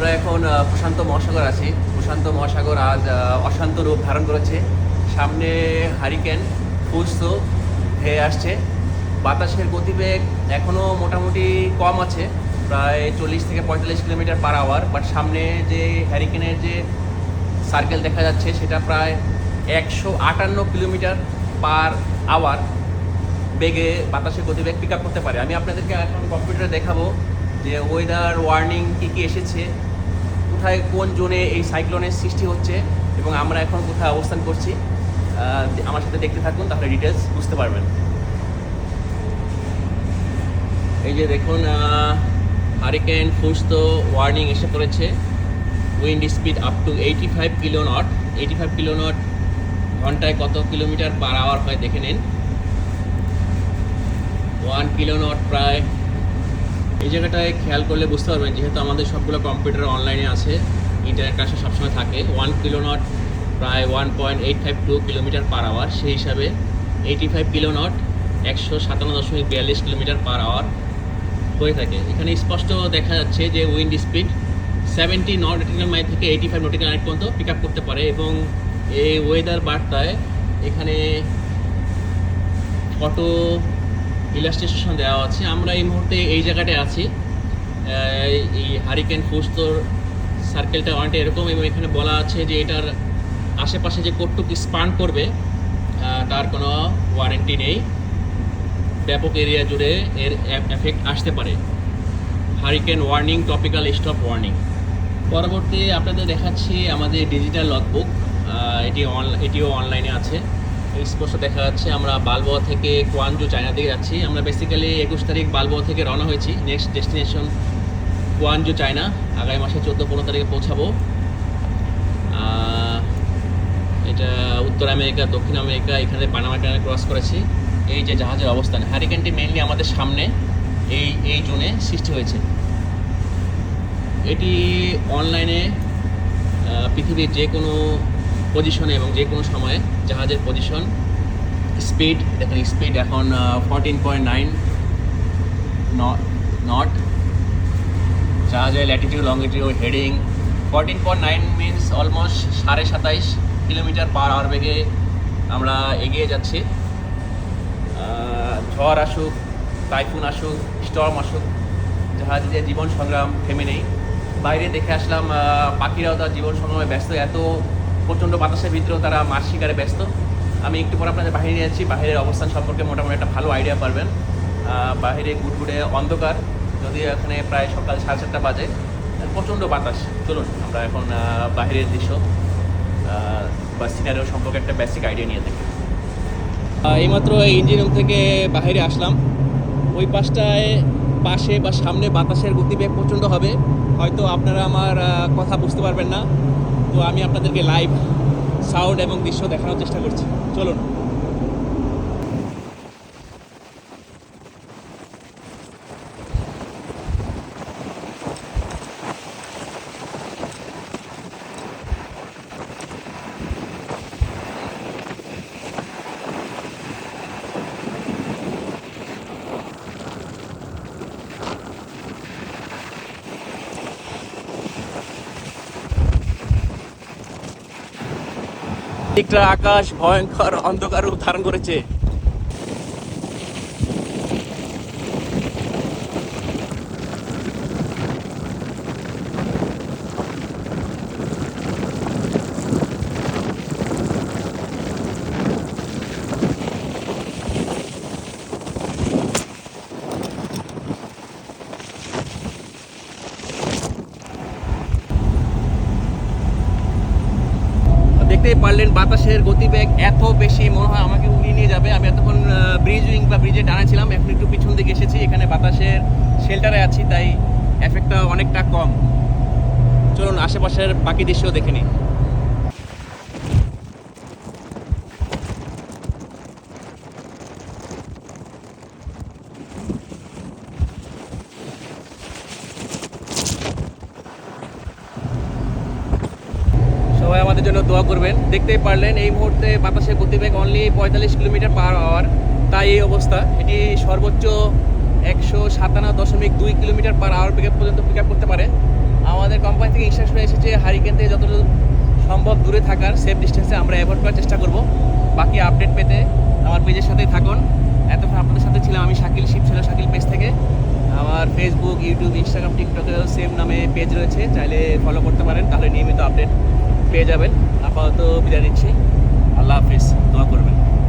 আমরা এখন প্রশান্ত মহাসাগর আছি। প্রশান্ত মহাসাগর আজ অশান্ত রূপ ধারণ করেছে। সামনে হারিকেন ফুলসো ধেয়ে আসছে। বাতাসের গতিবেগ এখনও মোটামুটি কম আছে, প্রায় 40 থেকে 45 কিলোমিটার পার আওয়ার। বাট সামনে যে হ্যারিকেনের যে সার্কেল দেখা যাচ্ছে সেটা প্রায় 158 কিলোমিটার পার আওয়ার বেগে বাতাসের গতিবেগ পিক আপ করতে পারে। আমি আপনাদেরকে এখন কম্পিউটারে দেখাবো যে ওয়েদার ওয়ার্নিং কী কী এসেছে, কোথায় কোন জোনে এই সাইক্লোনের সৃষ্টি হচ্ছে এবং আমরা এখন কোথায় অবস্থান করছি। আমার সাথে দেখতে থাকুন, তাহলে ডিটেলস বুঝতে পারবেন। এই যে দেখুন, হারিকেন ফুলসো ওয়ার্নিং এসে পড়েছে। Wind speed up to 85 kilo not. 85 kilo not ঘন্টায় কত কিলোমিটার পার আওয়ার হয় দেখে নিন। 1 কিলো নট প্রায়, এই জায়গাটায় খেয়াল করলে বুঝতে পারবেন, যেহেতু আমাদের সবগুলো কম্পিউটার অনলাইনে আছে, ইন্টারনেট কানেকশন সবসময় থাকে। 1 কিলো নট প্রায় 1.852 কিলোমিটার পার আওয়ার। সেই হিসাবে 85 kilo knot 157.42 kilometre per hour হয়ে থাকে। এখানে স্পষ্ট দেখা যাচ্ছে যে উইন্ড স্পিড 70 নটিক্যাল মাইল থেকে 85 নটিক্যাল মাইল পর্যন্ত পিক আপ করতে পারে। এবং এই ওয়েদার বার্তায় এখানে ফটো ইলাস্ট্রেশন দেওয়া আছে। আমরা এই মুহূর্তে এই জায়গাটায় আছি। এই হারিকেন ফুলসোর সার্কেলটা অনেকটা এরকম, এবং এখানে বলা আছে যে এটার আশেপাশে যে কতটুকু স্পান করবে তার কোনো ওয়ারেন্টি নেই। ব্যাপক এরিয়া জুড়ে এর এফেক্ট আসতে পারে। Hurricane warning, tropical storm warning. পরবর্তী আপনাদের দেখাচ্ছি আমাদের ডিজিটাল লগবুক। এটিও অনলাইনে আছে। স্পষ্ট দেখা যাচ্ছে আমরা বালবোয়া থেকে কোয়ানজু চায়না দিকে যাচ্ছি। আমরা বেসিক্যালি 21 তারিখ বালবোয়া থেকে রওনা হয়েছি। Next destination Quanzhou China. আগামী মাসে 14-15 তারিখে পৌঁছাবো। এটা উত্তর আমেরিকা, দক্ষিণ আমেরিকা, এখানে পানামা ক্যানাল ক্রস করেছি। এই যে জাহাজের অবস্থান, হারিকেনটি মেইনলি আমাদের সামনে এই জোনে সৃষ্টি হয়েছে। এটি অনলাইনে পৃথিবীর যে কোনো পজিশনে এবং যে কোনো সময়ে জাহাজের পজিশন, স্পিড দেখেন। স্পিড এখন 14.9 নট। জাহাজের latitude, longitude, heading 14.9 means almost 27.5 kilometre per hour বেগে আমরা এগিয়ে যাচ্ছি। ঝড় আসুক, টাইফুন আসুক, স্টর্ম আসুক, জাহাজের জীবন সংগ্রাম থেমে নেই। বাইরে দেখে আসলাম পাখিরাও তার জীবন সংগ্রামে ব্যস্ত। এত প্রচণ্ড বাতাসের ভিতরেও তারা মাছ শিকারে ব্যস্ত। আমি একটু পর আপনাদের বাইরে নিয়ে যাচ্ছি। বাইরের অবস্থান সম্পর্কে মোটামুটি একটা ভালো আইডিয়া পারবেন। বাইরে গুড়গুড়ে অন্ধকার, যদিও এখানে প্রায় সকাল 7:30 বাজে, প্রচণ্ড বাতাস। চলুন আমরা এখন বাইরের দৃশ্য বা সিনারিও সম্পর্কে একটা বেসিক আইডিয়া নিয়ে থাকি। এইমাত্র এই ইঞ্জিন রুম থেকে বাইরে আসলাম। ওই পাশে বা সামনে বাতাসের গতিবেগ প্রচণ্ড হবে, হয়তো আপনারা আমার কথা বুঝতে পারবেন না। তো আমি আপনাদেরকে লাইভ সাউন্ড এবং দৃশ্য দেখানোর চেষ্টা করছি। চলুন। দিকটা আকাশ ভয়ঙ্কর অন্ধকার রূপ ধারণ করেছে। দেখতেই পারলেন বাতাসের গতিবেগ এত বেশি, মনে হয় আমাকে উড়িয়ে নিয়ে যাবে। আমি এতক্ষণ ব্রিজে টানা ছিলাম, এখন একটু পিছন দিকে এসেছি। এখানে বাতাসের শেল্টারে আছি, তাই এফেক্টটা অনেকটা কম। চলুন আশেপাশের বাকি দৃশ্য দেখে নিই। সবাই আমাদের জন্য দোয়া করবেন। দেখতেই পারলেন এই মুহূর্তে বাতাসের গতিবেগ অনলি 45 কিলোমিটার পার আওয়ার, তাই এই অবস্থা। এটি সর্বোচ্চ 157.2 কিলোমিটার পার আওয়ার বেগে পর্যন্ত পিক আপ করতে পারে। আমাদের কোম্পানি থেকে ইনস্ট্রাকশন এসেছে হারিকেন থেকে যতটুকু সম্ভব দূরে থাকার সেফ ডিস্টেন্সে আমরা অ্যাভয়েড করার চেষ্টা করব। বাকি আপডেট পেতে আমার পেজের সাথেই থাকুন। এতক্ষণ আপনাদের সাথে ছিলাম আমি শাকিল, শিবছেলা শাকিল পেজ থেকে। আমার ফেসবুক, ইউটিউব, ইনস্টাগ্রাম, টিকটকেও সেম নামে পেজ রয়েছে, চাইলে ফলো করতে পারেন, তাহলে নিয়মিত আপডেট পেয়ে যাবেন। আপাতত বিদায় নিচ্ছি, আল্লাহ হাফিজ, দোয়া করবেন।